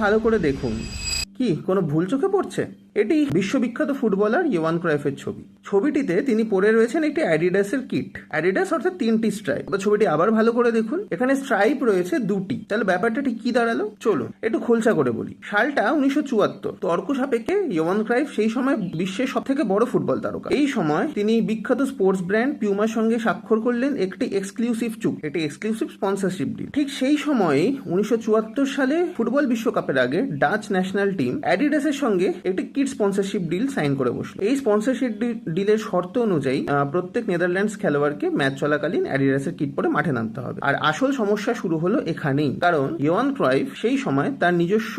ভালো করে দেখুন। কি কোনো ভুল চোখে পড়ছে? এটি বিশ্ববিখ্যাত ফুটবলার ইয়োহান ক্রাইফের ছবি। ছবিটিতে তিনি পরে রয়েছেন একটি অ্যাডিডাসের কিট। অ্যাডিডাস অর্থাৎ 3টি স্ট্রাইপ। ছবিটি আবার ভালো করে দেখুন, এখানে স্ট্রাইপ রয়েছে 2টি। তাহলে ব্যাপারটা ঠিক কি দাঁড়ালো? চলুন একটু খোলসা করে বলি। সালটা 1974। তর্ক সাপেক্ষে ইয়োহান ক্রাইফ সেই সময় বিশ্বের সব থেকে বড় ফুটবল তারকা। এই সময় তিনি বিখ্যাত স্পোর্টস ব্র্যান্ড পিউমার সঙ্গে স্বাক্ষর করলেন একটি এক্সক্লুসিভ চুক্তি, একটি এক্সক্লুসিভ স্পন্সরশিপ ডিল। ঠিক সেই সময়ে 1974 সালে ফুটবল বিশ্বকাপের আগে ডাচ ন্যাশনাল টিম অ্যাডিডাসের সঙ্গে একটি কিট স্পন্সরশিপ ডিল সাইন করে বসলো। এই স্পন্সরশিপ ডিলের শর্ত অনুযায়ী প্রত্যেক নেদারল্যান্ডস খেলোয়াড়কে ম্যাচ চলাকালীন অ্যাডিডাসের কিট পরে মাঠে নামতে হবে। আর আসল সমস্যা শুরু হলো এখানেই, কারণ ইয়োহান ক্রাইফ সেই সময় তার নিজস্ব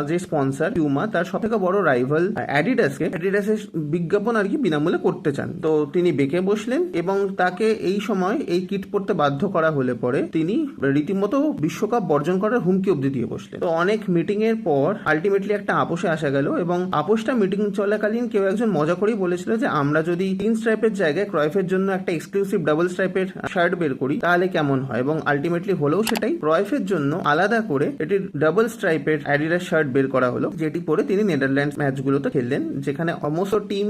যে স্পন্সর পিউমা, তার সবথেকে বড় রাইভাল অ্যাডিডাসের বিজ্ঞাপন আর কি বিনামূল্যে করতে চান। তো তিনি বেঁকে বসলেন এবং তাকে এই সময় এই কিট পরতে বাধ্য করা হলে পরে তিনি রীতিমতো বিশ্বকাপ বর্জন করার হুমকি অব্দি দিয়ে বসলেন। তো অনেক মিটিং এর পর আলটিমেটলি একটা আপোষে আসা গেল এবং আপোষটা মিটিং চলাকালীন কেউ একজন মজা করেই বলেছিল যে আমরা যদি 3 স্ট্রাইপের জায়গায় ক্রয়েফের জন্য একটা এক্সক্লুসিভ ডাবল স্ট্রাইপের শার্ট বের করি তাহলে কেমন হয়, এবং আলটিমেটলি হলেও সেটাই। ক্রয়েফের জন্য আলাদা করে এটি ডাবল স্ট্রাইপের অ্যাডিডাস শার্ট বের করা হলো, যেটি পরে তিনি নেদারল্যান্ডস ম্যাচগুলোতে খেললেন, যেখানে সমস্ত টিম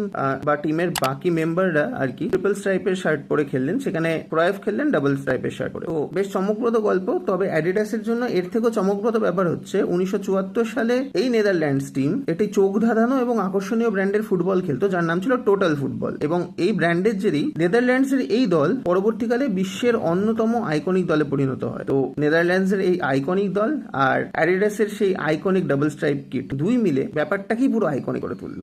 বা টিমের বাকি মেম্বাররা আর কি ট্রিপল স্ট্রাইপের শার্ট পরে খেললেন, সেখানে ক্রয়েফ খেললেন ডাবল স্ট্রাইপের শার্ট পরে। তো বেশ চমকপ্রদ গল্প। তবে অ্যাডিডাসের জন্য এর থেকেও চমকপ্রদ ব্যাপার হচ্ছে 1974 সালে এই নেদারল্যান্ডস টিম একটি চোখ ধাঁধানো এবং আকর্ষণীয় ব্র্যান্ডের ফুটবল খেলতো, যার নাম ছিল টোটাল ফুটবল। এবং এই ব্র্যান্ডের জেরেই নেদারল্যান্ডসের এই দল পরবর্তীকালে বিশ্বের অন্যতম আইকনিক দলে পরিণত হয়। তো নেদারল্যান্ডসের এই আইকনিক দল আর অ্যাডিডাসের সেই আইকনিক ডাবল স্ট্রাইপ কিট দুই মিলে ব্যাপারটাকেই পুরো আইকনিক করে তুলল।